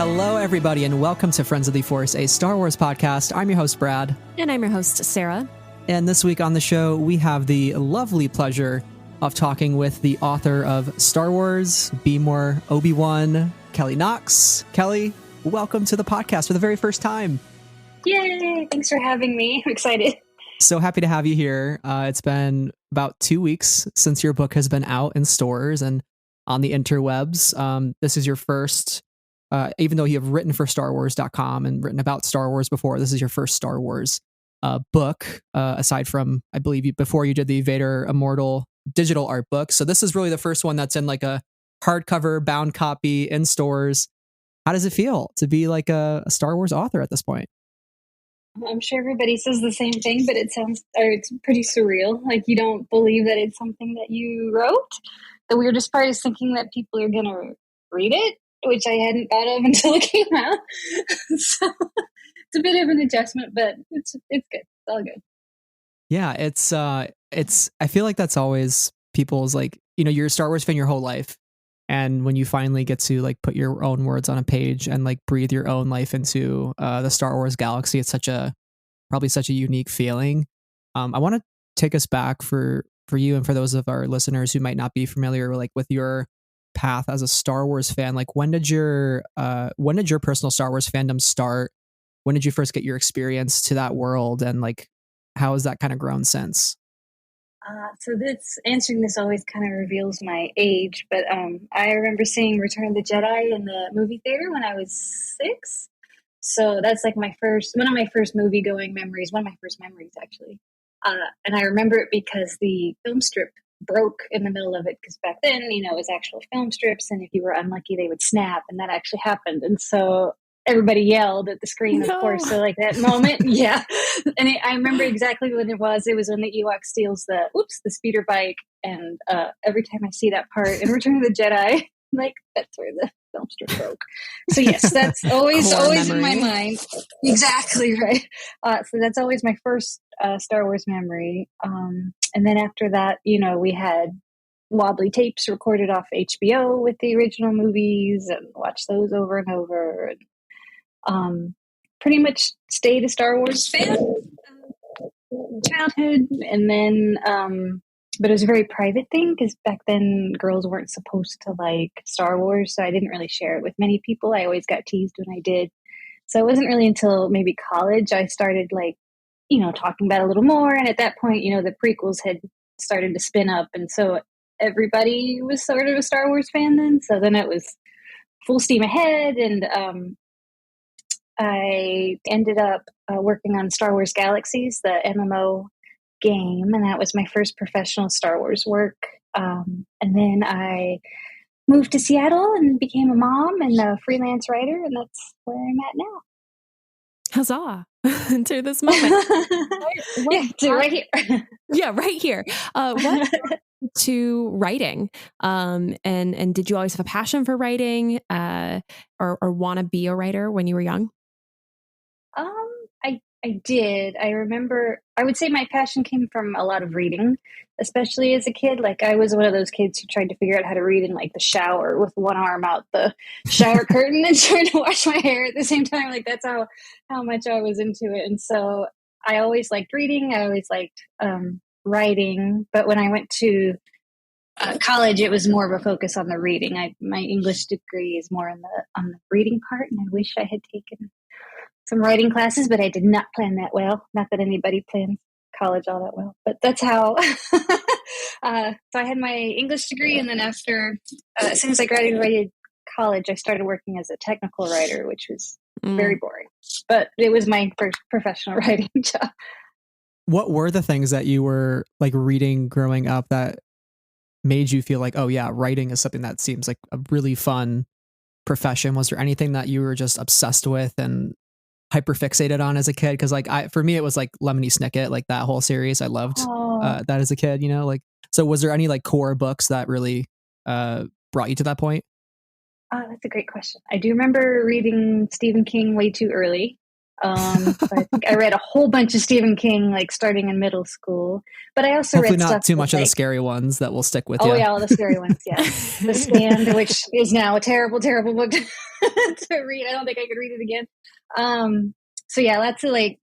Hello, everybody, and welcome to Friends of the Force, a Star Wars podcast. I'm your host, Brad. And I'm your host, Sarah. And this week on the show, we have the lovely pleasure of talking with the author of Star Wars, Be More Obi-Wan, Kelly Knox. Kelly, welcome to the podcast for the very first time. Yay! Thanks for having me. I'm excited. So happy to have you here. It's been about 2 weeks since your book has been out in stores and on the interwebs. This is your first, even though you have written for StarWars.com and written about Star Wars before, this is your first Star Wars book, aside from, I believe, before you did the Vader Immortal digital art book. So this is really the first one that's in like a hardcover bound copy in stores. How does it feel to be like a Star Wars author at this point? I'm sure everybody says the same thing, but it's pretty surreal. Like, you don't believe that it's something that you wrote. The weirdest part is thinking that people are going to read it, which I hadn't thought of until it came out. So it's a bit of an adjustment, but it's good. It's all good. Yeah, I feel like that's always people's, like, you know, you're a Star Wars fan your whole life. And when you finally get to like put your own words on a page and like breathe your own life into the Star Wars galaxy, it's probably such a unique feeling. I want to take us back for you and for those of our listeners who might not be familiar like with your path as a Star Wars fan. Like, when did your personal Star Wars fandom start? When did you first get your experience to that world, and like how has that kind of grown since? So answering this always kind of reveals my age, but I remember seeing Return of the Jedi in the movie theater when I was 6. So that's like one of my first movie going memories, one of my first memories actually. And I remember it because the film strip broke in the middle of it, because back then, you know, it was actual film strips, and if you were unlucky, they would snap, and that actually happened. And so everybody yelled at the screen, of course. So like that moment, yeah. And I remember exactly when it was. It was when the Ewok steals the speeder bike, and every time I see that part in Return of the Jedi, like, that's where the film strip broke. So yes, that's always in my mind. Exactly right. So that's always my first Star Wars memory. And then after that, you know, we had wobbly tapes recorded off HBO with the original movies, and watched those over and over. And pretty much stayed a Star Wars fan in childhood, and then but it was a very private thing, because back then girls weren't supposed to like Star Wars, so I didn't really share it with many people. I always got teased when I did. So it wasn't really until maybe college I started, like, you know, talking about it a little more. And at that point, you know, the prequels had started to spin up, and so everybody was sort of a Star Wars fan then. So then it was full steam ahead, and I ended up working on Star Wars Galaxies, the MMO game, and that was my first professional Star Wars work. And then I moved to Seattle and became a mom and a freelance writer, and that's where I'm at now. Huzzah! To this moment. Right here. Yeah, right here. What to writing? And did you always have a passion for writing, or want to be a writer when you were young? I did. I remember, I would say my passion came from a lot of reading, especially as a kid. Like, I was one of those kids who tried to figure out how to read in like the shower with one arm out the shower curtain and trying to wash my hair at the same time. Like, that's how much I was into it. And so I always liked reading. I always liked writing. But when I went to college, it was more of a focus on the reading. My English degree is more on the reading part, and I wish I had taken some writing classes, but I did not plan that well. Not that anybody plans college all that well, but that's how. So I had my English degree, and then after, as soon as I graduated college, I started working as a technical writer, which was very boring, but it was my first professional writing job. What were the things that you were like reading growing up that made you feel like, oh yeah, writing is something that seems like a really fun profession? Was there anything that you were just obsessed with and hyper fixated on as a kid? Because like for me, it was like Lemony Snicket, like that whole series. I loved that as a kid, you know, like, so was there any like core books that really brought you to that point? That's a great question. I do remember reading Stephen King way too early. So I think I read a whole bunch of Stephen King, like starting in middle school. But I also Hopefully read not stuff too much of the like, scary ones that will stick with oh you. yeah, all the scary ones. Yes, The Stand, which is now a terrible, terrible book to read. I don't think I could read it again. So yeah, lots of like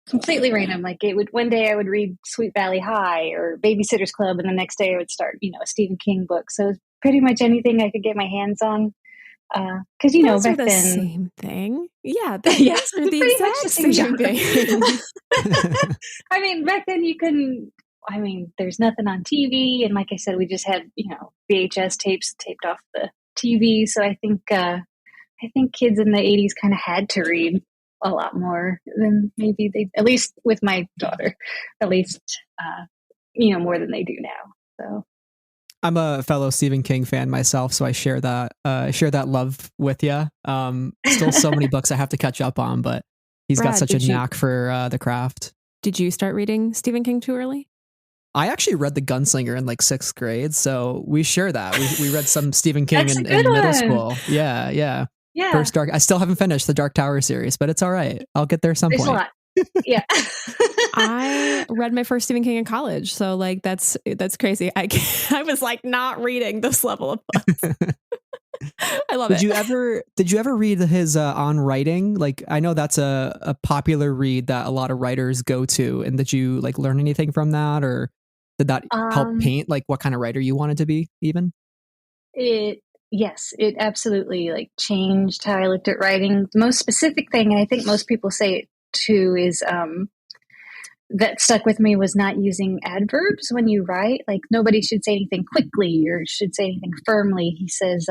completely random. Like it would one day I would read Sweet Valley High or Babysitter's Club, and the next day I would start, a Stephen King book. So it was pretty much anything I could get my hands on. Because Those back are the then, same thing. Yeah, yeah, those are the pretty much exact the same same genre. thing. I mean, back then you couldn't. I mean, there's nothing on TV, and like I said, we just had VHS tapes taped off the TV. So I think kids in the '80s kind of had to read a lot more than maybe they, at least with my daughter, at least more than they do now. So I'm a fellow Stephen King fan myself, so I share that love with you. Still so many books I have to catch up on, but he's got Brad, such a knack for the craft. Did you start reading Stephen King too early? I actually read The Gunslinger in like 6th grade, so we share that. We read some Stephen King That's in a good middle one. school. Yeah. Yeah. First Dark. I still haven't finished the Dark Tower series, but it's all right. I'll get there some There's point. a lot. Yeah. I read my first Stephen King in college, so like that's crazy. I was like not reading this level of books. I love it. Did you ever read his On Writing? Like, I know that's a popular read that a lot of writers go to. And did you like learn anything from that, or did that help paint like what kind of writer you wanted to be even? Yes, it absolutely like changed how I looked at writing. The most specific thing, and I think most people say it too, is that stuck with me was not using adverbs when you write. Like nobody should say anything quickly or should say anything firmly. He says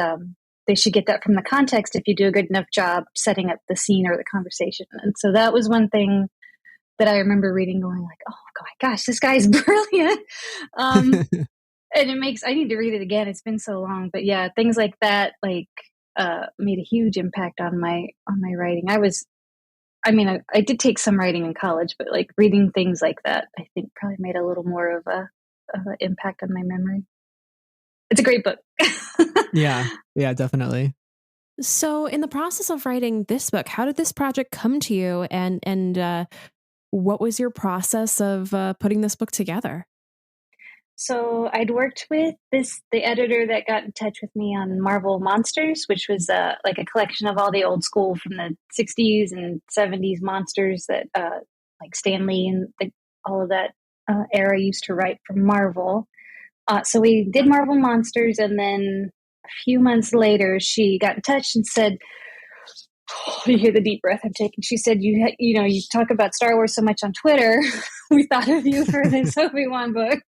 they should get that from the context if you do a good enough job setting up the scene or the conversation. And so that was one thing that I remember reading, going like, "Oh my gosh, this guy's brilliant." And I need to read it again. It's been so long, but yeah, things like that, like, made a huge impact on my writing. I did take some writing in college, but like reading things like that, I think probably made a little more of an impact on my memory. It's a great book. Yeah, definitely. So in the process of writing this book, how did this project come to you, and what was your process of putting this book together? So I'd worked with the editor that got in touch with me on Marvel Monsters, which was like a collection of all the old school from the 60s and 70s monsters that like Stan Lee and all of that era used to write for Marvel. So we did Marvel Monsters, and then a few months later, she got in touch and said, you hear the deep breath I'm taking. She said, you talk about Star Wars so much on Twitter. We thought of you for this Obi-Wan book.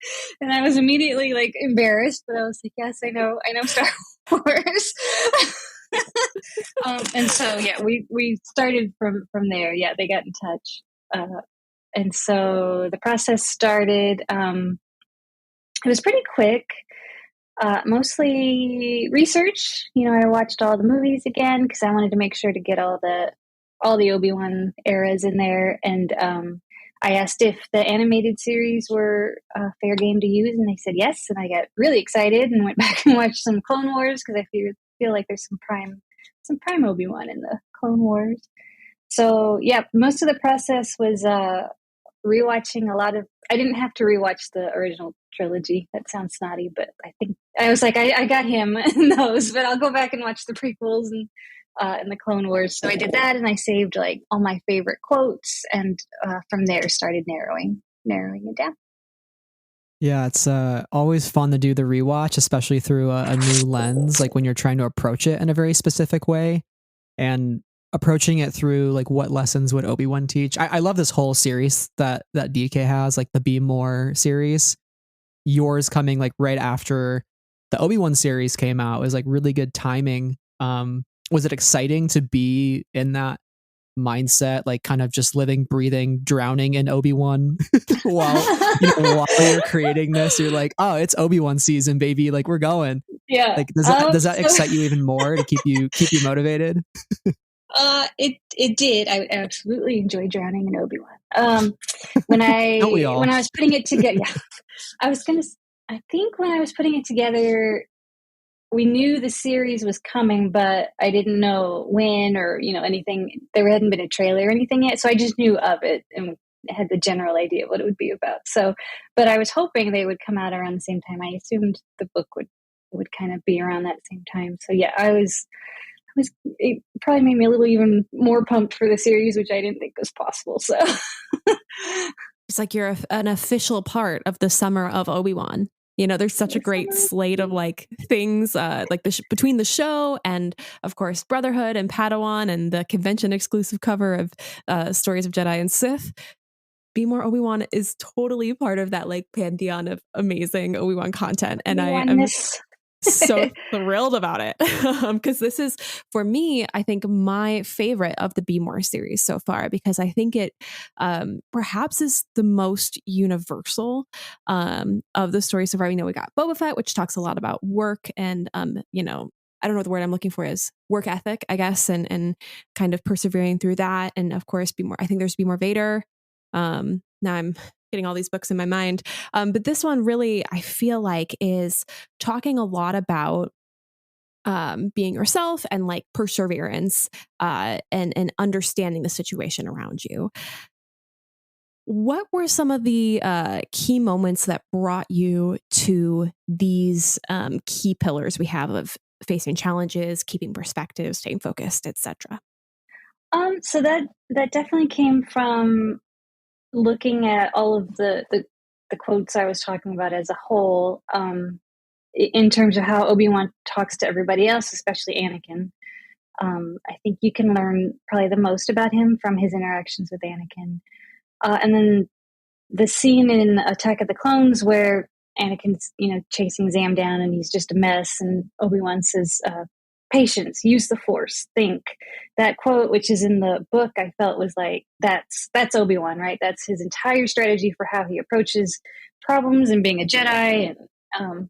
And I was immediately like embarrassed, but I was like, yes, I know Star Wars. And so, yeah, we started from there. Yeah, they got in touch. And so the process started. It was pretty quick. Mostly research. I watched all the movies again because I wanted to make sure to get all the Obi-Wan eras in there. And I asked if the animated series were fair game to use, and they said yes. And I got really excited and went back and watched some Clone Wars because I feel like there's some prime Obi-Wan in the Clone Wars. So yeah, most of the process was rewatching a lot of. I didn't have to rewatch the original trilogy. That sounds snotty, but I think I was like, I got him in those, but I'll go back and watch the prequels and the Clone Wars. So I did that, and I saved like all my favorite quotes, and from there started narrowing it down. Yeah, it's always fun to do the rewatch, especially through a new lens, like when you're trying to approach it in a very specific way, and approaching it through like what lessons would Obi-Wan teach. I love this whole series that DK has, like the Be More series. Yours coming like right after the Obi-Wan series came out was like really good timing. Was it exciting to be in that mindset, like kind of just living, breathing, drowning in Obi-Wan while you're creating this? You're like, oh, it's Obi-Wan season, baby, like we're going. Yeah. Like does that excite you even more to keep you motivated? It did. I absolutely enjoyed drowning in Obi-Wan. When I was putting it together, yeah, I think when I was putting it together, we knew the series was coming, but I didn't know when or, anything. There hadn't been a trailer or anything yet. So I just knew of it and had the general idea of what it would be about. So, but I was hoping they would come out around the same time. I assumed the book would kind of be around that same time. So yeah, it probably made me a little even more pumped for the series, which I didn't think was possible. So it's like you're an official part of the summer of Obi-Wan. There's such a great slate of like things like between the show and of course Brotherhood and Padawan and the convention exclusive cover of Stories of Jedi and Sith. Be More Obi-Wan is totally part of that like pantheon of amazing Obi-Wan content. And I am so thrilled about it because this is, for me, I think my favorite of the Be More series so far, because I think it perhaps is the most universal of the stories so far. We know we got Boba Fett, which talks a lot about work and, I don't know what the word I'm looking for is, work ethic, I guess, and kind of persevering through that. And of course, I think there's Be More Vader. Now I'm getting all these books in my mind. But this one really, I feel like, is talking a lot about being yourself and like perseverance and understanding the situation around you. What were some of the key moments that brought you to these key pillars we have of facing challenges, keeping perspective, staying focused, etc.? So that definitely came from looking at all of the quotes I was talking about as a whole, in terms of how Obi-Wan talks to everybody else, especially Anakin. I think you can learn probably the most about him from his interactions with Anakin. And then the scene in Attack of the Clones where Anakin's, chasing Zam down and he's just a mess, and Obi-Wan says, patience, use the Force, think. That quote, which is in the book, I felt was like, that's Obi-Wan, right? That's his entire strategy for how he approaches problems and being a Jedi. And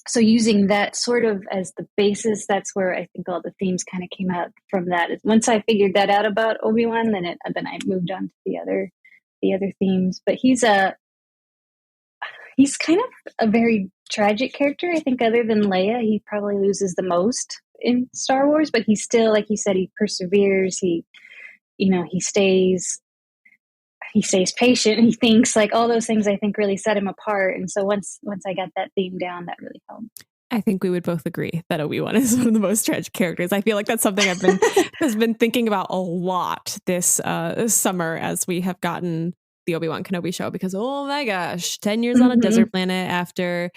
so using that sort of as the basis, that's where I think all the themes kind of came out from that. Once I figured that out about Obi-Wan, then I moved on to the other themes. But he's kind of a very tragic character. I think other than Leia, he probably loses the most in Star Wars, but he's still, like you said, he perseveres. He stays patient. He thinks, like, all those things I think really set him apart. And so once I got that theme down, that really helped. I think we would both agree that Obi-Wan is one of the most tragic characters. I feel like that's something I've been thinking about a lot this summer as we have gotten the Obi-Wan Kenobi show, because oh my gosh, 10 years on a desert planet after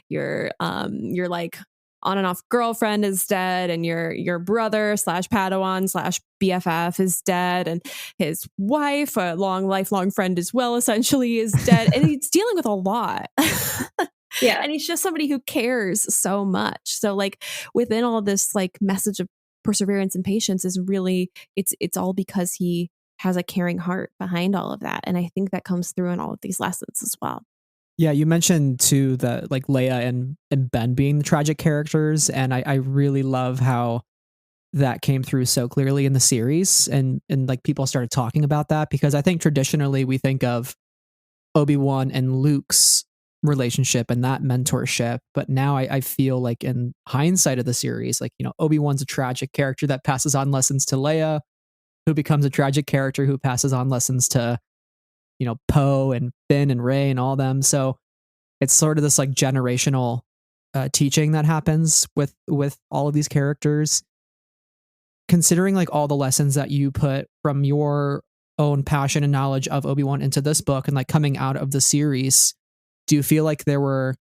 your like on and off girlfriend is dead, and your brother / Padawan / BFF is dead, and his wife, a lifelong friend as well, essentially is dead, and he's dealing with a lot. Yeah. And he's just somebody who cares so much. So like within all this like message of perseverance and patience is really, it's all because he has a caring heart behind all of that. And I think that comes through in all of these lessons as well. Yeah, you mentioned too that like Leia and Ben being the tragic characters, and I really love how that came through so clearly in the series, and like people started talking about that, because I think traditionally we think of Obi-Wan and Luke's relationship and that mentorship, but now I feel like in hindsight of the series, like, Obi-Wan's a tragic character that passes on lessons to Leia, who becomes a tragic character who passes on lessons to Poe and Finn and Rey and all them. So it's sort of this like generational teaching that happens with all of these characters. Considering like all the lessons that you put from your own passion and knowledge of Obi-Wan into this book and like coming out of the series, do you feel like there were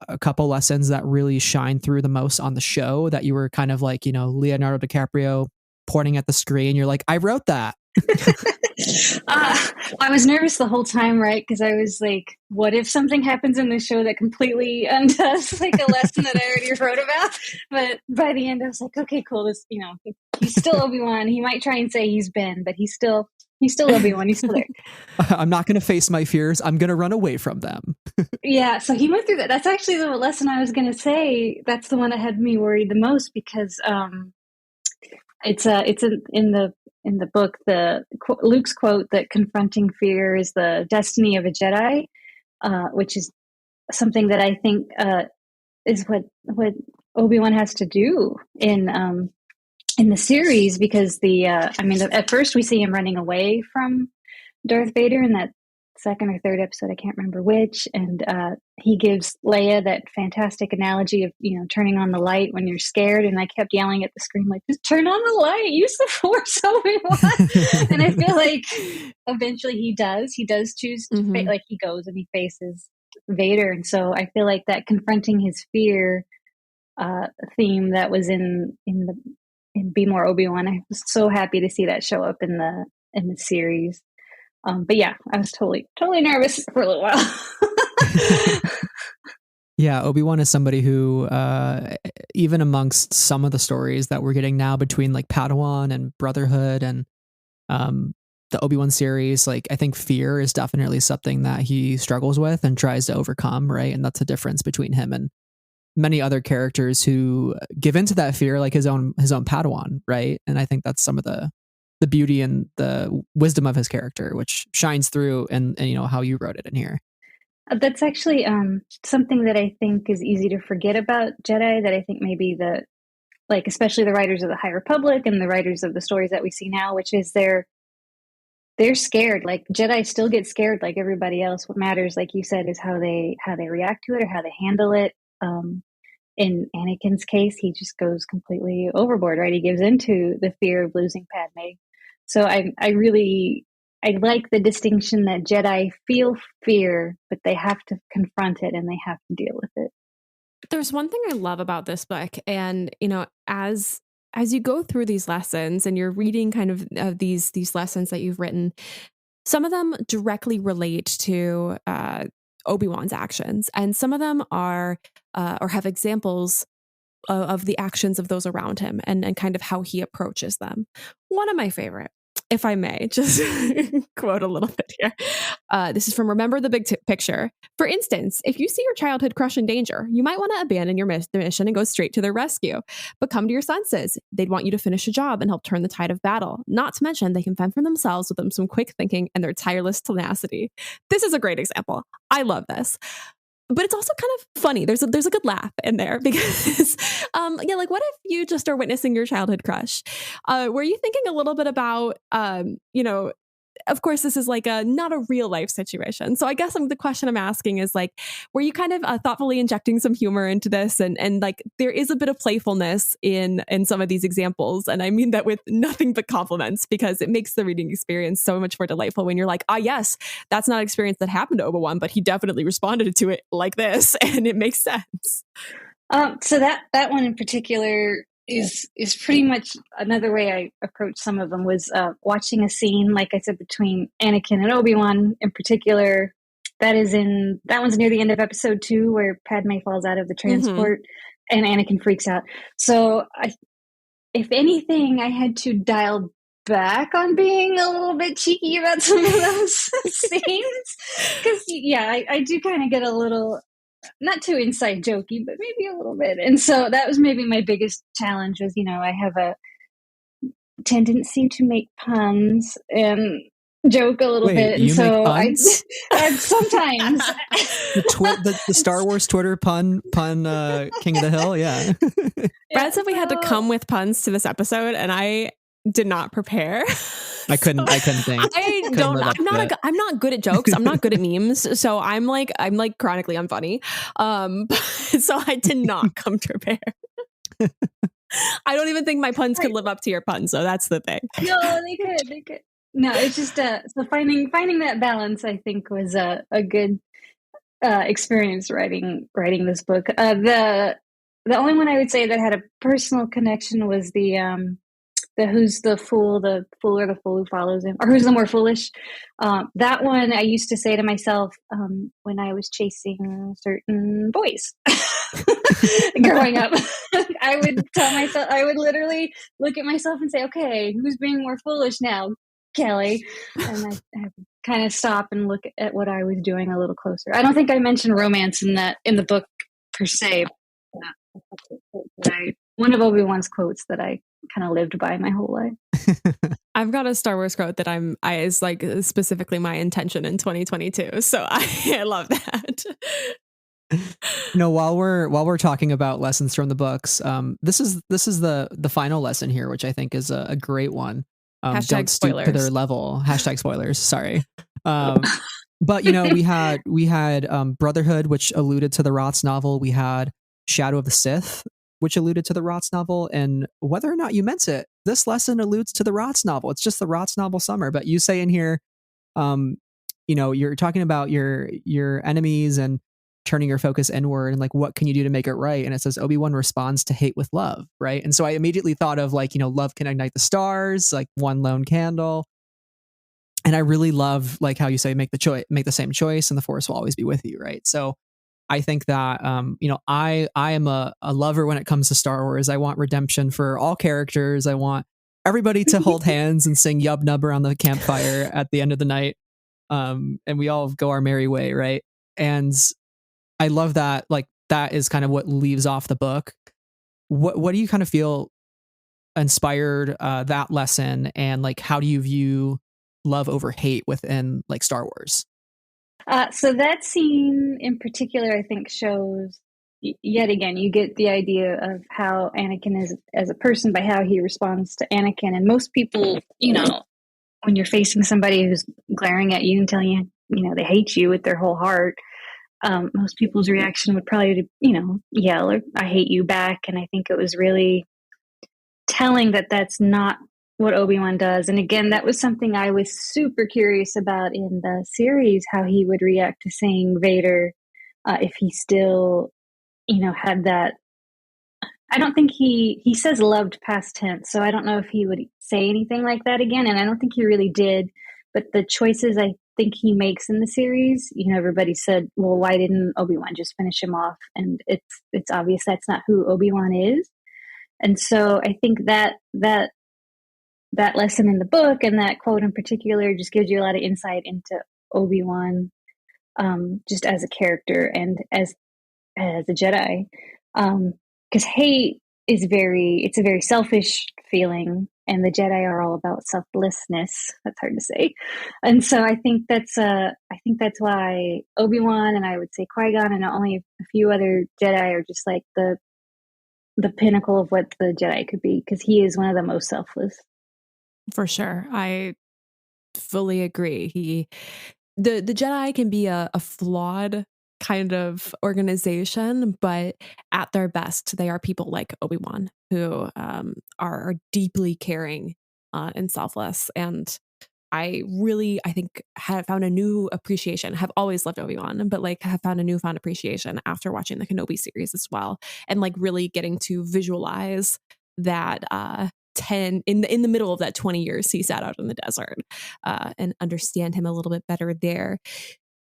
a couple lessons that really shine through the most on the show that you were kind of like, Leonardo DiCaprio pointing at the screen, you're like, I wrote that? I was nervous the whole time, right? Because I was like, what if something happens in the show that completely undoes like a lesson that I already wrote about? But by the end, I was like, okay, cool. This, he's still Obi-Wan. He might try and say he's Ben, but he's still Obi-Wan. He's still there. I'm not going to face my fears. I'm going to run away from them. Yeah. So he went through that. That's actually the lesson I was going to say. That's the one that had me worried the most, because it's in the book, Luke's quote that confronting fear is the destiny of a Jedi, which is something that I think is what Obi-Wan has to do in the series, because at first we see him running away from Darth Vader in that second or third episode, I can't remember which, and he gives Leia that fantastic analogy of, turning on the light when you're scared, and I kept yelling at the screen, like, just turn on the light, use the Force, Obi-Wan. And I feel like eventually he does choose to like, he goes and he faces Vader, and so I feel like that confronting his fear theme that was in Be More Obi-Wan, I was so happy to see that show up in the series. But yeah, I was totally nervous for a little while. Yeah, Obi-Wan is somebody who, even amongst some of the stories that we're getting now between like Padawan and Brotherhood and the Obi-Wan series, like, I think fear is definitely something that he struggles with and tries to overcome, right? And that's the difference between him and many other characters who give into that fear, like his own Padawan, right? And I think that's some of the beauty and the wisdom of his character, which shines through and how you wrote it in here. That's actually something that I think is easy to forget about Jedi, that I think maybe especially the writers of the High Republic and the writers of the stories that we see now, which is they're scared. Like, Jedi still get scared like everybody else. What matters, like you said, is how they react to it or how they handle it. In Anakin's case, he just goes completely overboard, right? He gives into the fear of losing Padme. So I like the distinction that Jedi feel fear, but they have to confront it and they have to deal with it. There's one thing I love about this book, and as you go through these lessons and you're reading kind of these lessons that you've written, some of them directly relate to Obi-Wan's actions, and some of them are or have examples of the actions of those around him and kind of how he approaches them. One of my favorite, if I may, just quote a little bit here. This is from Remember the Big Picture. For instance, if you see your childhood crush in danger, you might want to abandon your mission and go straight to their rescue. But come to your senses. They'd want you to finish a job and help turn the tide of battle. Not to mention, they can fend for themselves with some quick thinking and their tireless tenacity. This is a great example. I love this. But it's also kind of funny. There's a good laugh in there because, like, what if you just are witnessing your childhood crush? Were you thinking a little bit about, of course, this is like not a real life situation. So I guess the question I'm asking is, like, were you kind of thoughtfully injecting some humor into this? And like, there is a bit of playfulness in some of these examples. And I mean that with nothing but compliments, because it makes the reading experience so much more delightful when you're like, yes, that's not an experience that happened to Obi-Wan, but he definitely responded to it like this. And it makes sense. So that one in particular is pretty much another way I approached some of them, was watching a scene, like I said, between Anakin and Obi-Wan in particular. That one's near the end of episode 2, where Padme falls out of the transport and Anakin freaks out. So if anything, I had to dial back on being a little bit cheeky about some of those scenes, because I do kind of get a little, not too inside jokey, but maybe a little bit. And so that was maybe my biggest challenge, was, I have a tendency to make puns and joke a little bit. And so I sometimes the Star Wars Twitter pun King of the Hill. Yeah. Brad said we had to come with puns to this episode, and I did not prepare. I couldn't think. I'm not good at jokes. I'm not good at memes. So I'm like chronically unfunny. So I did not come prepared. I don't even think my puns could live up to your puns. So that's the thing. No, they could. No, it's just so finding that balance, I think, was a good experience writing this book. The only one I would say that had a personal connection was the who's the fool or the fool who follows him, or who's the more foolish. That one I used to say to myself when I was chasing certain boys growing up. I would tell myself, I would literally look at myself and say, okay, who's being more foolish now, Kelly? And I kind of stop and look at what I was doing a little closer. I don't think I mentioned romance in the book per se. One of Obi-Wan's quotes that I kind of lived by my whole life. I've got a Star Wars quote that is like specifically my intention in 2022. So I love that. While we're talking about lessons from the books, this is the final lesson here, which I think is a great one. Hashtag Don't stoop to their spoilers. level. Hashtag spoilers. Sorry. But we had Brotherhood, which alluded to the Rots novel. We had Shadow of the Sith, which alluded to the Rots novel. And whether or not you meant it, this lesson alludes to the Rots novel. It's just the Rots novel summer. But you say in here, um, you're talking about your enemies and turning your focus inward and like what can you do to make it right, and it says Obi-Wan responds to hate with love, right? And so I immediately thought of like, love can ignite the stars, like one lone candle. And I really love like how you say make the same choice and the force will always be with you, right? So I think that I am a lover when it comes to Star Wars. I want redemption for all characters. I want everybody to hold hands and sing Yub Nub around the campfire at the end of the night, and we all go our merry way, right? And I love that. Like that is kind of what leaves off the book. What do you kind of feel inspired that lesson, and like how do you view love over hate within like Star Wars? So that scene in particular, I think, shows yet again you get the idea of how Anakin is as a person by how he responds to Anakin. And most people, when you're facing somebody who's glaring at you and telling you, they hate you with their whole heart, most people's reaction would probably, yell or "I hate you" back. And I think it was really telling that that's not what Obi-Wan does. And again, that was something I was super curious about in the series, how he would react to seeing Vader, if he still, had that. I don't think he says loved past tense, so I don't know if he would say anything like that again. And I don't think he really did. But the choices I think he makes in the series, everybody said, well, why didn't Obi-Wan just finish him off? And it's obvious that's not who Obi-Wan is. And so I think that lesson in the book and that quote in particular just gives you a lot of insight into Obi-Wan, just as a character and as a Jedi. Because hate is it's a very selfish feeling, and the Jedi are all about selflessness. That's hard to say. And so I think that's why Obi-Wan, and I would say Qui-Gon and only a few other Jedi are just like the pinnacle of what the Jedi could be, because he is one of the most selfless. For sure. I fully agree. The Jedi can be a flawed kind of organization, but at their best, they are people like Obi-Wan who are deeply caring and selfless. And I think have found a new appreciation. Have always loved Obi-Wan, but like have found a newfound appreciation after watching the Kenobi series as well, and like really getting to visualize that 10 in the middle of that 20 years he sat out in the desert, and understand him a little bit better there.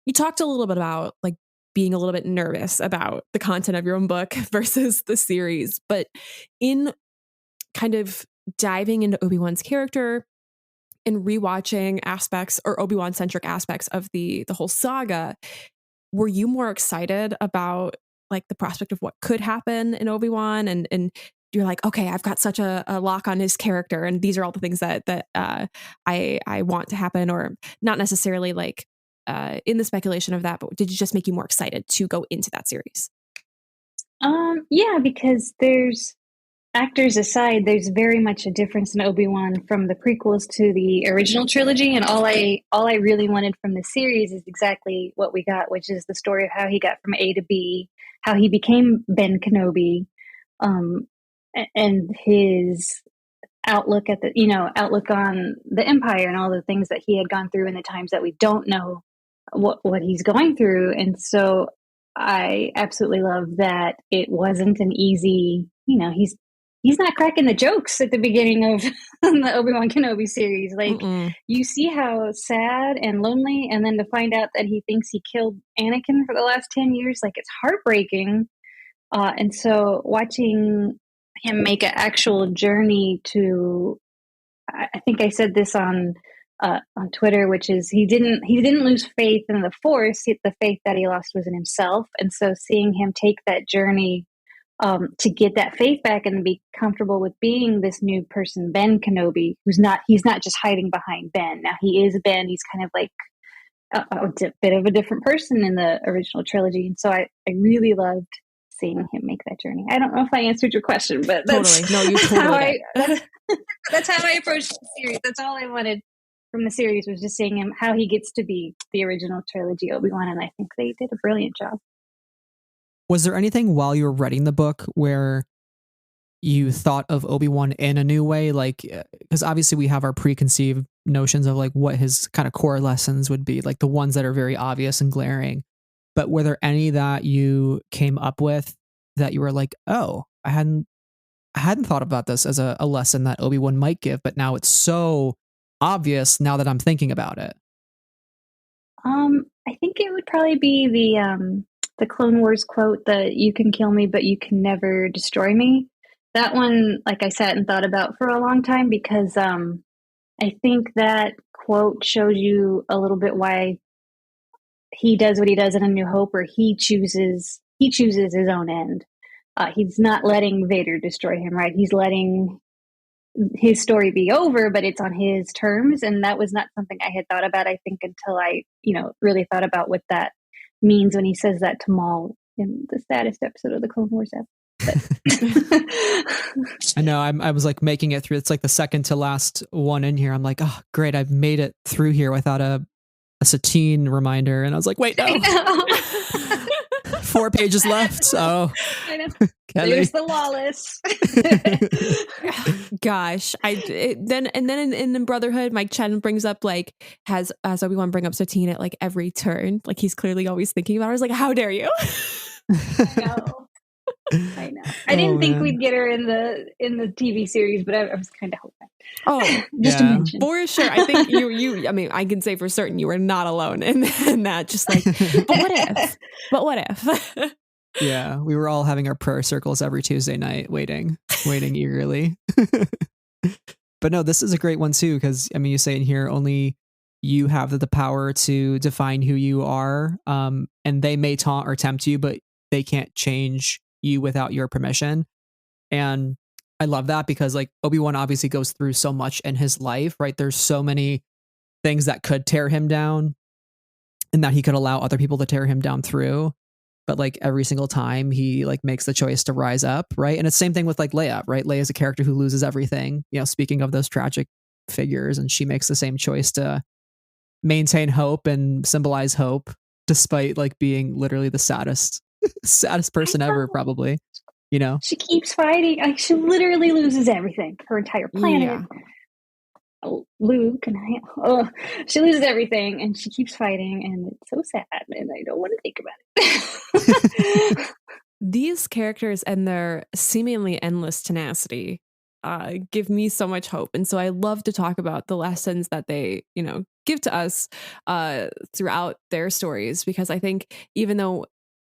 You talked a little bit about like being a little bit nervous about the content of your own book versus the series, but in kind of diving into Obi-Wan's character and rewatching aspects or Obi-Wan centric aspects of the whole saga, were you more excited about like the prospect of what could happen in Obi-Wan, and you're like, okay, I've got such a lock on his character, and these are all the things that I want to happen, or not necessarily like in the speculation of that, but did it just make you more excited to go into that series? Yeah, because there's, actors aside, there's very much a difference in Obi-Wan from the prequels to the original trilogy, and all I really wanted from the series is exactly what we got, which is the story of how he got from A to B, how he became Ben Kenobi, and his outlook at outlook on the Empire and all the things that he had gone through in the times that we don't know what he's going through. And so I absolutely love that it wasn't an easy, he's not cracking the jokes at the beginning of the Obi-Wan Kenobi series. Like, you see how sad and lonely, and then to find out that he thinks he killed Anakin for the last 10 years, like, it's heartbreaking. And so watching him make an actual journey to, I think I said this on Twitter, which is he didn't lose faith in the Force. The faith that he lost was in himself. And so seeing him take that journey to get that faith back and be comfortable with being this new person, Ben Kenobi, he's not just hiding behind Ben. Now he is Ben. He's kind of like a bit of a different person in the original trilogy. And so I really loved seeing him make that journey. I don't know if I answered your question, but that's Totally. No, you totally did. that's how I approached the series. That's all I wanted from the series, was just seeing him, how he gets to be the original trilogy Obi-Wan. And I think they did a brilliant job. Was there anything while you were writing the book where you thought of Obi-Wan in a new way? Like, because obviously we have our preconceived notions of like what his kind of core lessons would be, like the ones that are very obvious and glaring. But were there any that you came up with that you were like, oh, I hadn't thought about this as a lesson that Obi-Wan might give, but now it's so obvious now that I'm thinking about it? I think it would probably be the Clone Wars quote, that "you can kill me, but you can never destroy me." That one, like, I sat and thought about for a long time, because I think that quote shows you a little bit why he does what he does in A New Hope, where he chooses his own end. He's not letting Vader destroy him, right? He's letting his story be over, but it's on his terms. And that was not something I had thought about, I think, until I, really thought about what that means when he says that to Maul in the saddest episode of the Clone Wars episode. I know, I was like making it through. It's like the second to last one in here. I'm like, oh, great, I've made it through here without a Satine reminder. And I was like, wait, no. 4 pages left. Oh, I know. Kelly. There's the lawless. Gosh, then in Brotherhood, Mike Chen brings up, like, has Obi-Wan bring up Satine at like every turn. Like, he's clearly always thinking about her. I was like, how dare you? I know. I didn't think we'd get her in the TV series, but I was kind of hoping. Oh, just to mention. For sure. I think you. I mean, I can say for certain you were not alone in that. Just like, but what if? But what if? Yeah, we were all having our prayer circles every Tuesday night, waiting eagerly. But no, this is a great one too, because I mean, you say in here, only you have the power to define who you are, and they may taunt or tempt you, but they can't change you without your permission. And I love that, because like Obi-Wan obviously goes through so much in his life, right? There's so many things that could tear him down and that he could allow other people to tear him down through. But like every single time he like makes the choice to rise up, right? And it's the same thing with like Leia, right? Leia's a character who loses everything, speaking of those tragic figures, and she makes the same choice to maintain hope and symbolize hope, despite like being literally the saddest person ever, probably. She keeps fighting. Like, she literally loses everything, her entire planet. Yeah. Luke and she loses everything, and she keeps fighting, and it's so sad, and I don't want to think about it. These characters and their seemingly endless tenacity give me so much hope, and so I love to talk about the lessons that they give to us throughout their stories, because I think even though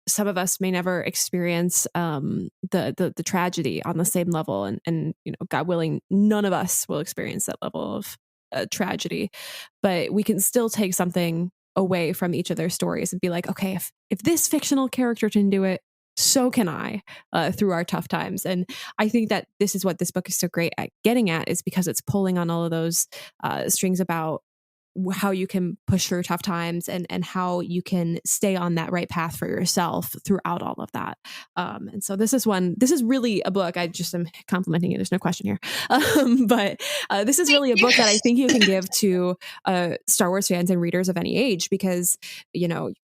some of us may never experience the tragedy on the same level, and God willing, none of us will experience that level of tragedy, but we can still take something away from each of their stories and be like, okay, if this fictional character can do it, so can I, through our tough times. And I think that this is what this book is so great at getting at, is because it's pulling on all of those strings about how you can push through tough times, and how you can stay on that right path for yourself throughout all of that. And so this is really a book. I just am complimenting you. There's no question here. But this is really a book that I think you can give to Star Wars fans and readers of any age, because, you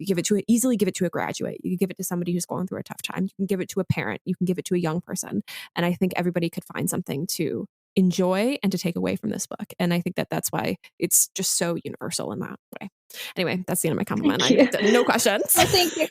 easily give it to a graduate. You can give it to somebody who's going through a tough time. You can give it to a parent. You can give it to a young person. And I think everybody could find something to enjoy and to take away from this book. And I think that that's why it's just so universal in that way. Anyway, that's the end of my compliment. No questions. Oh, thank you.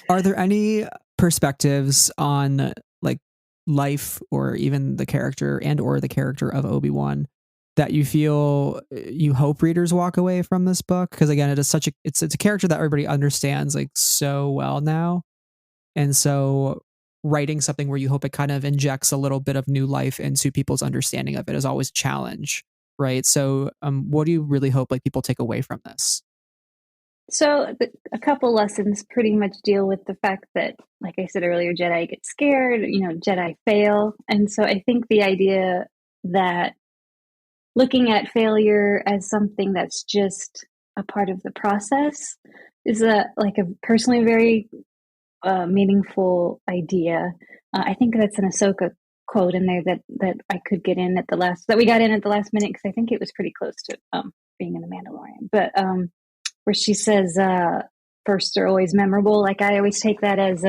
Are there any perspectives on like life, or even the character of Obi-Wan, that you feel you hope readers walk away from this book? Because again, it is it's a character that everybody understands like so well now. And so writing something where you hope it kind of injects a little bit of new life into people's understanding of it is always a challenge, right? So what do you really hope like people take away from this? So a couple lessons pretty much deal with the fact that, like I said earlier, Jedi get scared, Jedi fail. And so I think the idea that looking at failure as something that's just a part of the process is a personally very meaningful idea. I think that's an Ahsoka quote in there that I could get in at the last minute, because I think it was pretty close to being in The Mandalorian. But where she says, firsts are always memorable. Like, I always take that as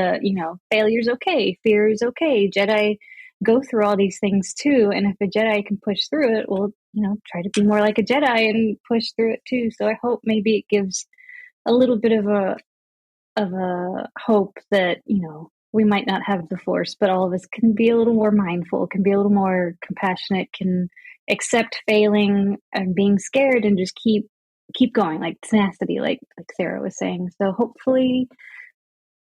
failure's okay, fear is okay. Jedi go through all these things too, and if a Jedi can push through it, well, try to be more like a Jedi and push through it too. So I hope maybe it gives a little bit of a hope that we might not have the Force, but all of us can be a little more mindful, can be a little more compassionate, can accept failing and being scared, and just keep going, like tenacity, like Sarah was saying. So hopefully,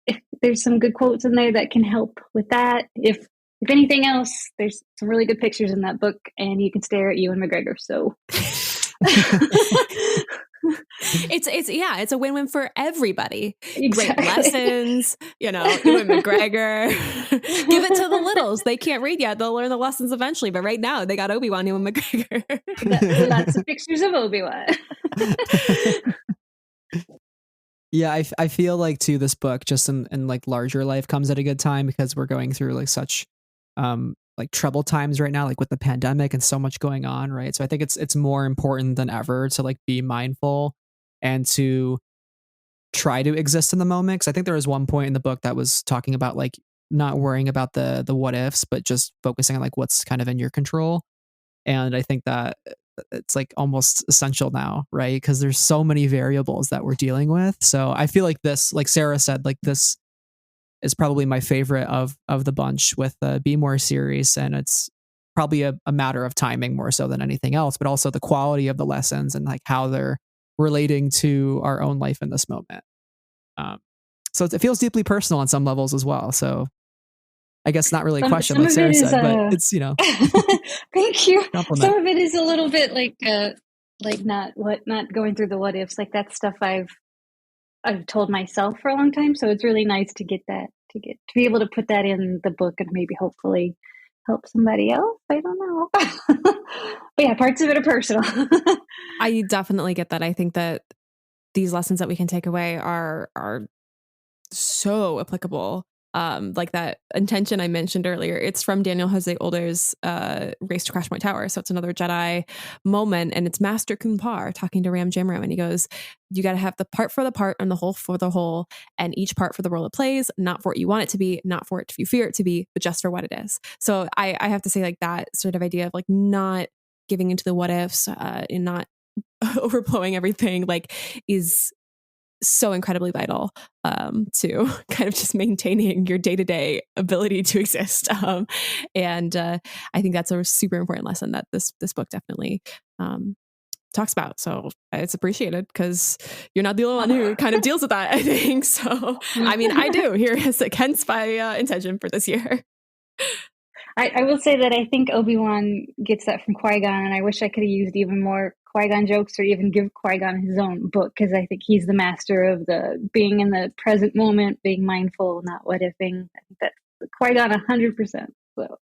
if there's some good quotes in there that can help with that. If anything else, there's some really good pictures in that book, and you can stare at Ewan McGregor. So it's a win-win for everybody. Exactly. Great lessons, Ewan McGregor. Give it to the littles. They can't read yet. They'll learn the lessons eventually. But right now, they got Obi-Wan, Ewan McGregor. Lots of pictures of Obi-Wan. Yeah, I feel like too, this book just in like larger life comes at a good time, because we're going through like such like troubled times right now, like with the pandemic and so much going on, right? So I think it's more important than ever to like be mindful and to try to exist in the moment. Because I think there was one point in the book that was talking about like not worrying about the what ifs, but just focusing on like what's kind of in your control. And I think that it's like almost essential now, right? Because there's so many variables that we're dealing with. So I feel like this, like Sarah said, like this is probably my favorite of the bunch with the Be More series. And it's probably a matter of timing more so than anything else, but also the quality of the lessons and like how they're relating to our own life in this moment. So it feels deeply personal on some levels as well. So I guess not really a question like Sarah said, but it's, thank you. Compliment. Some of it is a little bit like not going through the what ifs, like that stuff I've told myself for a long time. So it's really nice to get that, to be able to put that in the book and maybe hopefully help somebody else. I don't know. But yeah, parts of it are personal. I definitely get that. I think that these lessons that we can take away are so applicable. Like that intention I mentioned earlier, it's from Daniel Jose Older's Race to Crashpoint Tower. So it's another Jedi moment, and it's Master Kunpar talking to Ram Jimro, and he goes, you got to have the part for the part and the whole for the whole, and each part for the role it plays, not for what you want it to be, not for it if you fear it to be, but just for what it is. So I have to say, like, that sort of idea of like not giving into the what ifs and not overblowing everything, like, is so incredibly vital to kind of just maintaining your day-to-day ability to exist. And I think that's a super important lesson that this book definitely talks about. So it's appreciated because you're not the only one who kind of deals with that, I think. So, I mean, I do. Here is hence my intention for this year. I will say that I think Obi-Wan gets that from Qui-Gon, and I wish I could have used even more Qui-Gon jokes or even give Qui-Gon his own book, because I think he's the master of the being in the present moment, being mindful, not what ifing. I think that's Qui-Gon 100%. So.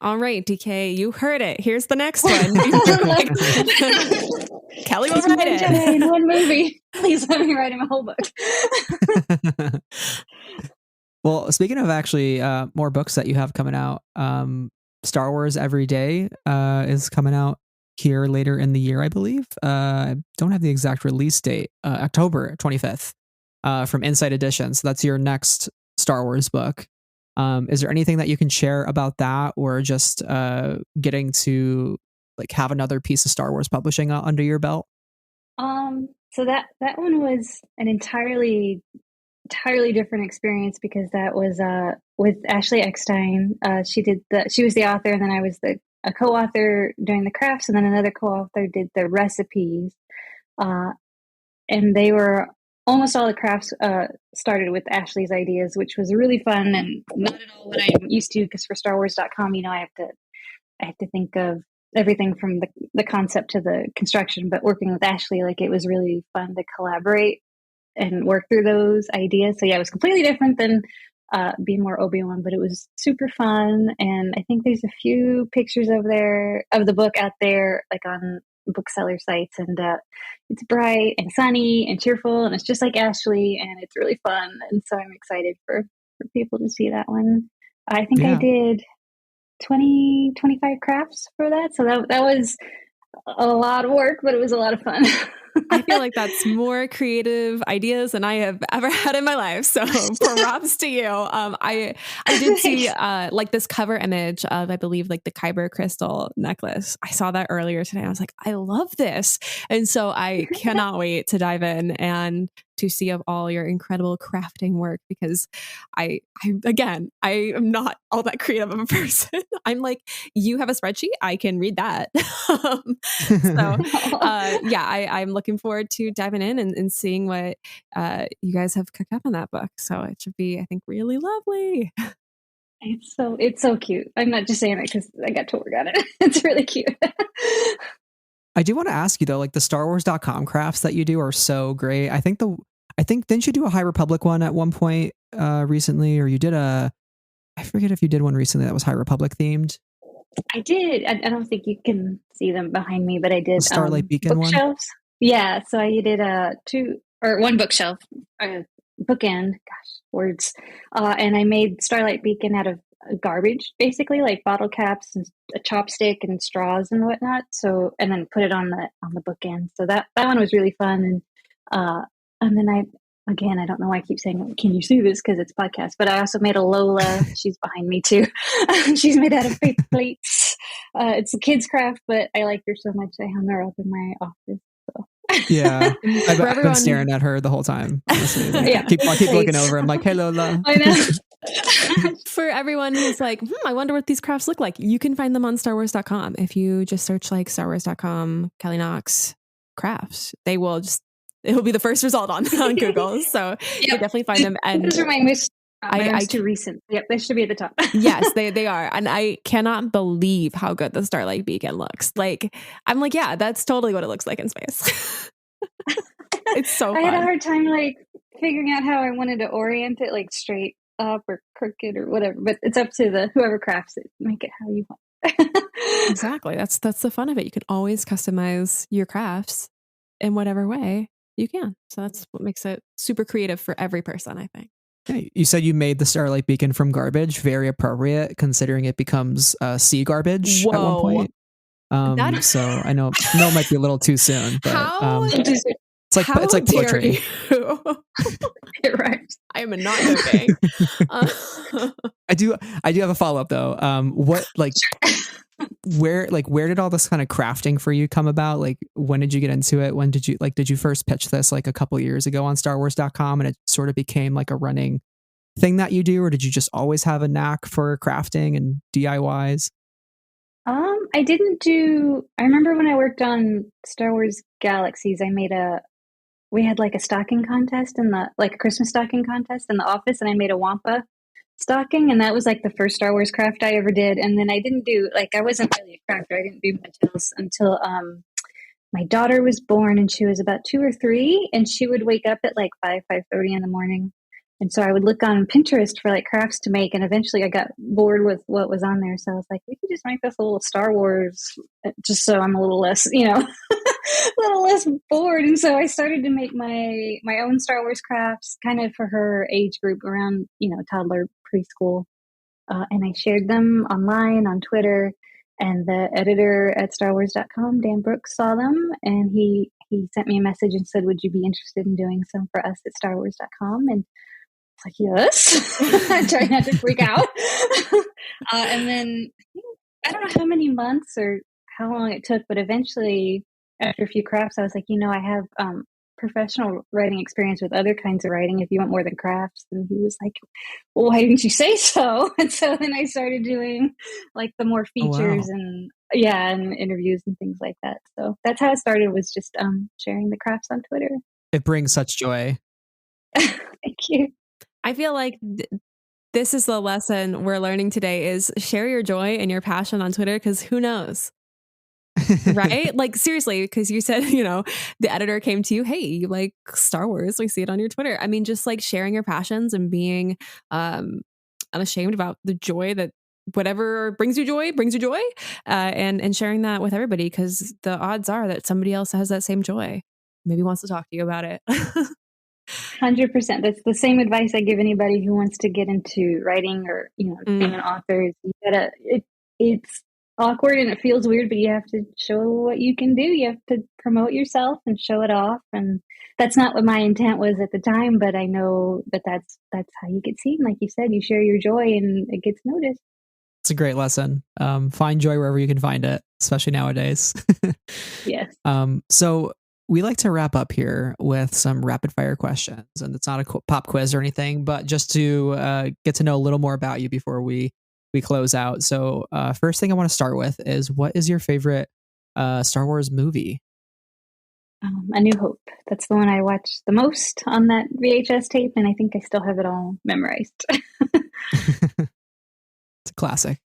All right, DK, you heard it. Here's the next one. Kelly will write it. Jedi in one movie. Please let me write him a whole book. Well, speaking of actually more books that you have coming out, Star Wars Every Day is coming out here later in the year, I believe. I don't have the exact release date, October 25th, from Insight Edition. So that's your next Star Wars book. Is there anything that you can share about that, or just getting to like have another piece of Star Wars publishing under your belt? So that one was an entirely different experience, because that was with Ashley Eckstein. She was the author, and then I was a co-author doing the crafts, and then another co-author did the recipes. And they were almost all the crafts started with Ashley's ideas, which was really fun and not at all what I'm used to, because for StarWars.com, I have to think of everything from the concept to the construction. But working with Ashley, like, it was really fun to collaborate and work through those ideas. So yeah, it was completely different than Be More Obi-Wan, but it was super fun. And I think there's a few pictures of the book out there, like on bookseller sites, and it's bright and sunny and cheerful, and it's just like Ashley, and it's really fun. And so I'm excited for people to see that one. I think I did 25 crafts for that. So that was a lot of work, but it was a lot of fun. I feel like that's more creative ideas than I have ever had in my life. So props to you. I did see like this cover image of, I believe, like the Kyber crystal necklace. I saw that earlier today. I was like, I love this. And so I cannot wait to dive in and to see of all your incredible crafting work, because I am not all that creative of a person. I'm like, you have a spreadsheet, I can read that. I'm looking forward to diving in and seeing what you guys have cooked up in that book. So it should be, I think, really lovely. It's so cute. I'm not just saying it because I got to work on it. It's really cute. I do want to ask you though, like the StarWars.com crafts that you do are so great. I think didn't you do a High Republic one at one point recently, or you did I forget if you did one recently that was High Republic themed. I did. I don't think you can see them behind me, but I did. The Starlight Beacon bookshelves. One? Yeah. So I did one bookshelf, bookend, gosh, words. And I made Starlight Beacon out of garbage, basically, like bottle caps and a chopstick and straws and whatnot. So, and then put it on the bookend. So that one was really fun. And then I don't know why I keep saying, can you see this? Because it's podcast. But I also made a Lola. She's behind me too. She's made out of paper plates. It's a kid's craft, but I liked her so much I hung her up in my office. So. Yeah, I've been staring at her the whole time. Honestly, like, keep looking over. I'm like, hey Lola. I know. For everyone who's like, I wonder what these crafts look like, you can find them on StarWars.com. If you just search like StarWars.com, Kelly Knox crafts, it will be the first result on Google. So you definitely find them. And those are my too recent. Yep, they should be at the top. Yes, they are. And I cannot believe how good the Starlight Beacon looks. Like, I'm like, yeah, that's totally what it looks like in space. It's so fun. I had a hard time like figuring out how I wanted to orient it, like straight up or crooked or whatever. But it's up to whoever crafts it. Make it how you want. Exactly. That's the fun of it. You can always customize your crafts in whatever way you can. So that's what makes it super creative for every person, I think. Yeah, you said you made the Starlight Beacon from garbage. Very appropriate, considering it becomes sea garbage at one point. So I know it might be a little too soon, but it's like poetry. You're right. I am not joking. I do have a follow up though. What like? Where did all this kind of crafting for you come about? Like, when did you get into it? When did you first pitch this like a couple years ago on StarWars.com and it sort of became like a running thing that you do, or did you just always have a knack for crafting and DIYs? I remember when I worked on Star Wars Galaxies, we had like a stocking contest a Christmas stocking contest in the office, and I made a Wampa stocking, and that was like the first Star Wars craft I ever did. And then I didn't do I wasn't really a crafter. I didn't do much else until my daughter was born, and she was about 2 or 3, and she would wake up at like 5:30 in the morning. And so I would look on Pinterest for like crafts to make, and eventually I got bored with what was on there. So I was like, we could just make this a little Star Wars, just so I'm a little less, a little less bored. And so I started to make my own Star Wars crafts, kind of for her age group, around toddler, preschool, and I shared them online on Twitter. And the editor at StarWars.com, Dan Brooks, saw them, and he sent me a message and said, "Would you be interested in doing some for us at StarWars.com?" And like, yes. I try not to freak out. And then I don't know how many months or how long it took, but eventually after a few crafts, I was like, I have professional writing experience with other kinds of writing if you want more than crafts. And he was like, well, why didn't you say so? And so then I started doing like the more features and interviews and things like that. So that's how it started, was just sharing the crafts on Twitter. It brings such joy. Thank you. I feel like this is the lesson we're learning today, is share your joy and your passion on Twitter, because who knows? Right? Like seriously, because you said, the editor came to you, hey, you like Star Wars. We see it on your Twitter. I mean, just like sharing your passions and being unashamed about the joy that whatever brings you joy, and sharing that with everybody, because the odds are that somebody else has that same joy. Maybe wants to talk to you about it. 100%. That's the same advice I give anybody who wants to get into writing or, being an author. It's awkward and it feels weird, but you have to show what you can do. You have to promote yourself and show it off. And that's not what my intent was at the time, but I know that that's how you get seen. Like you said, you share your joy and it gets noticed. It's a great lesson. Find joy wherever you can find it, especially nowadays. Yes. So we like to wrap up here with some rapid fire questions, and it's not a pop quiz or anything, but just to get to know a little more about you before we close out. So first thing I want to start with is, what is your favorite Star Wars movie? A New Hope. That's the one I watched the most on that VHS tape, and I think I still have it all memorized. It's a classic.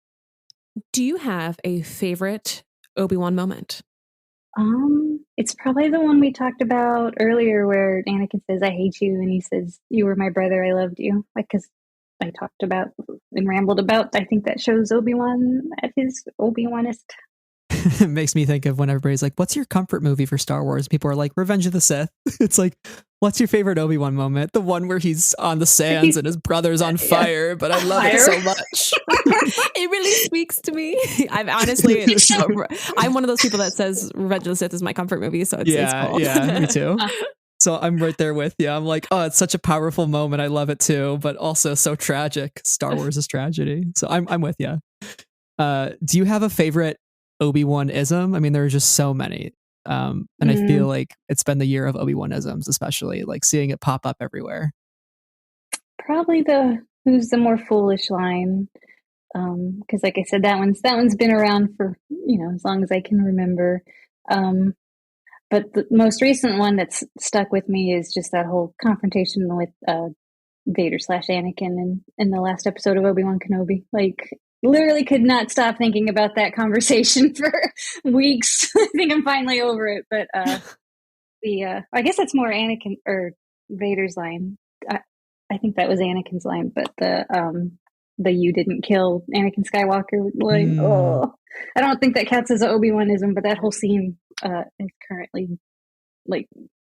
Do you have a favorite Obi-Wan moment? It's probably the one we talked about earlier where Anakin says, "I hate you," and he says, "You were my brother, I loved you." Like, because I talked about and rambled about, I think that shows Obi-Wan at his Obi-Wanist. It makes me think of when everybody's like, what's your comfort movie for Star Wars? People are like, Revenge of the Sith. It's like, what's your favorite Obi-Wan moment? The one where he's on the sands and his brother's on fire, but I love it so much. It really speaks to me. I'm honestly, I'm one of those people that says Revenge of the Sith is my comfort movie, so it's cool. Yeah, me too. So I'm right there with you. I'm like, oh, it's such a powerful moment. I love it too, but also so tragic. Star Wars is tragedy. So I'm with you. Do you have a favorite Obi-Wan-ism? I mean, there are just so many. And I feel like it's been the year of Obi-Wan-isms, especially like seeing it pop up everywhere. Probably the "who's the more foolish" line. Because like I said, that one's been around for, as long as I can remember. But the most recent one that's stuck with me is just that whole confrontation with Vader / Anakin in the last episode of Obi-Wan Kenobi. Like, literally could not stop thinking about that conversation for weeks. I think I'm finally over it. But I guess that's more Anakin or Vader's line. I think that was Anakin's line, but the "you didn't kill Anakin Skywalker" line. Oh, I don't think that counts as an Obi-Wanism, but that whole scene is currently like.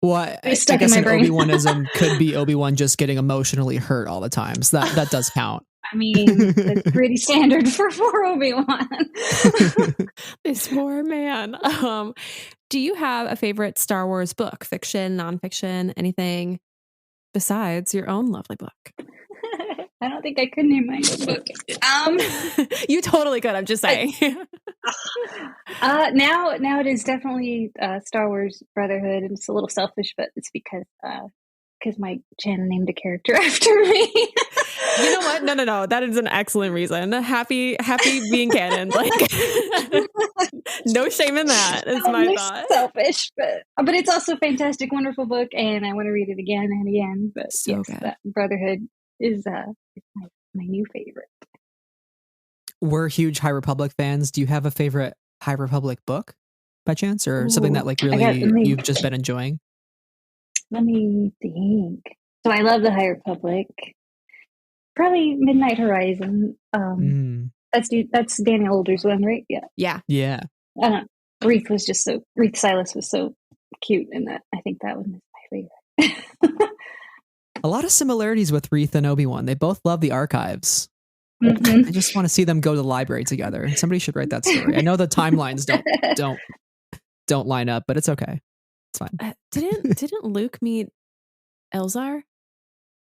Well, I stuck guess in my an brain. Obi-Wanism could be Obi-Wan just getting emotionally hurt all the time. So that does count. I mean, that's pretty standard for Obi-Wan. This poor man. Do you have a favorite Star Wars book, fiction, nonfiction, anything besides your own lovely book? I don't think I could name my own book. You totally could. I'm just saying. Now it is definitely Star Wars Brotherhood, and it's a little selfish, but it's because my Jen named a character after me. You know what? No. That is an excellent reason. Happy being canon. Like, no shame in that. Is my thought. Selfish, but it's also a fantastic, wonderful book, and I want to read it again and again. But so yes, good. that Brotherhood is my new favorite. We're huge High Republic fans. Do you have a favorite High Republic book by chance, or something that like really you've just been enjoying? Let me think. So I love the High Republic. Probably Midnight Horizon. That's Daniel Older's one, right? Yeah. I don't know. Reith Silas was so cute in that. I think that one is my favorite. A lot of similarities with Reith and Obi-Wan. They both love the archives. Mm-hmm. I just want to see them go to the library together. Somebody should write that story. I know the timelines don't line up, but it's okay. It's fine. Didn't Luke meet Elzar?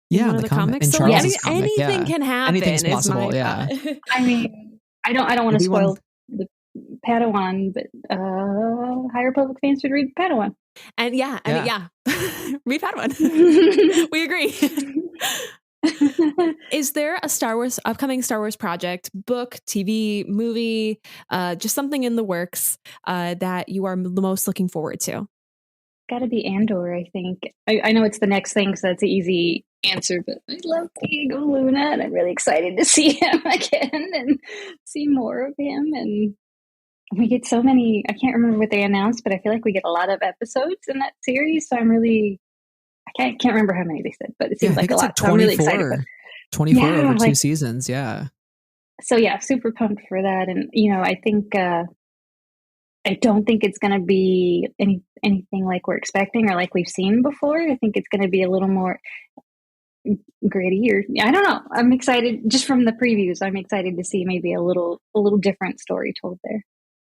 Yeah, in the comics. So anything can happen. Anything's possible. Yeah. I mean, I don't want to spoil the Padawan, but High Republic fans should read Padawan. And read Padawan. We agree. Is there a upcoming Star Wars project, book, TV, movie, just something in the works that you are the most looking forward to? Got to be Andor, I think. I know it's the next thing, so that's an easy answer, but I love Diego Luna, and I'm really excited to see him again and see more of him. And we get so many. I can't remember what they announced, but I feel like we get a lot of episodes in that series. So I'm really, I can't remember how many they said, but it seems like a lot. So I'm really excited. 24 over 2 seasons. Yeah. So yeah, super pumped for that. And, I think, I don't think it's going to be anything like we're expecting or like we've seen before. I think it's going to be a little more gritty, or I don't know. I'm excited just from the previews. I'm excited to see maybe a little different story told there.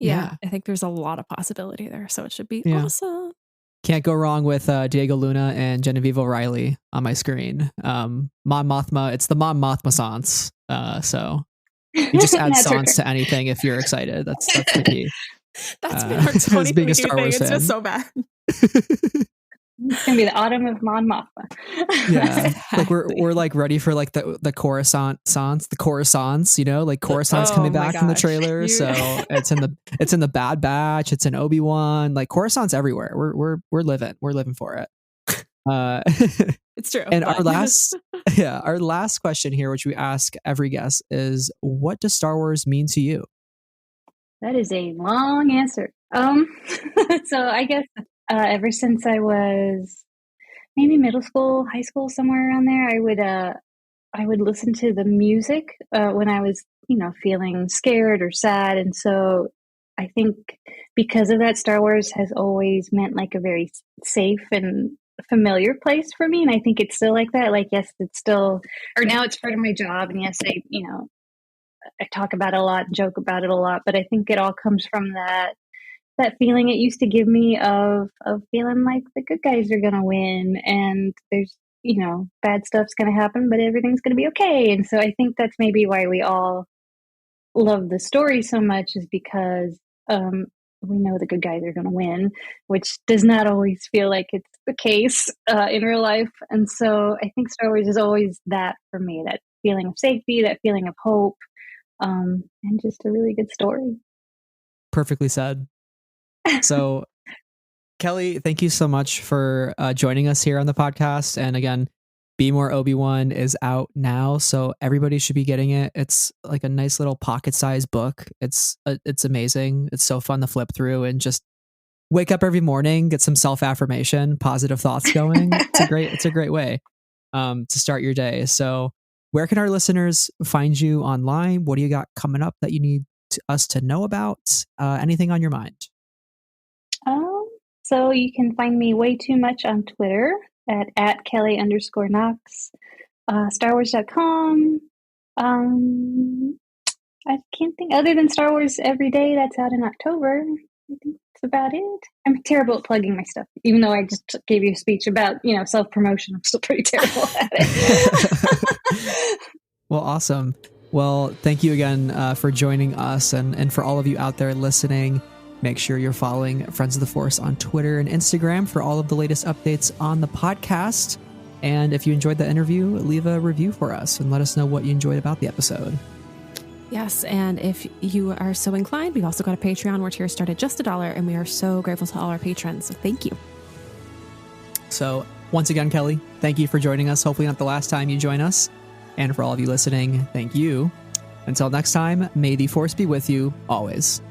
Yeah, I think there's a lot of possibility there, so it should be awesome. Can't go wrong with Diego Luna and Genevieve O'Reilly on my screen. Mon Mothma, it's the Mon Mothma sans. So you just add sans to anything if you're excited. That's the key. That's been our Tony being a Star Wars thing. fan. It's just so bad. It's gonna be the autumn of Mon Mothma. Yeah, like we're like ready for like the Coruscant sans, the Coruscants, like Coruscant's coming back from the trailer. So it's in the Bad Batch, it's in Obi-Wan, like Coruscant's everywhere. We're living for it. It's true. And our last question here, which we ask every guest, is what does Star Wars mean to you? That is a long answer. So I guess ever since I was maybe middle school, high school, somewhere around there, I would listen to the music when I was, feeling scared or sad. And so I think because of that, Star Wars has always meant like a very safe and familiar place for me. And I think it's still like that. Like, yes, it's still, or now it's part of my job. And yes, I talk about it a lot and joke about it a lot, but I think it all comes from that feeling it used to give me of feeling like the good guys are going to win and there's, bad stuff's going to happen, but everything's going to be okay. And so I think that's maybe why we all love the story so much, is because we know the good guys are going to win, which does not always feel like it's the case in real life. And so I think Star Wars is always that for me, that feeling of safety, that feeling of hope, and just a really good story. Perfectly said. So, Kelly, thank you so much for joining us here on the podcast. And again, Be More Obi-Wan is out now, so everybody should be getting it. It's like a nice little pocket-sized book. It's amazing. It's so fun to flip through and just wake up every morning, get some self-affirmation, positive thoughts going. It's a great way to start your day. So, where can our listeners find you online? What do you got coming up that you need us to know about? Anything on your mind? So you can find me way too much on Twitter at Kelly_Knox, StarWars.com. I can't think, other than Star Wars Every Day, that's out in October. I think that's about it. I'm terrible at plugging my stuff, even though I just gave you a speech about, self-promotion. I'm still pretty terrible at it. Well, awesome. Well, thank you again for joining us, and for all of you out there listening. Make sure you're following Friends of the Force on Twitter and Instagram for all of the latest updates on the podcast. And if you enjoyed the interview, leave a review for us and let us know what you enjoyed about the episode. Yes, and if you are so inclined, we've also got a Patreon where tiers start at just $1, and we are so grateful to all our patrons. So thank you. So once again, Kelly, thank you for joining us. Hopefully not the last time you join us. And for all of you listening, thank you. Until next time, may the Force be with you always.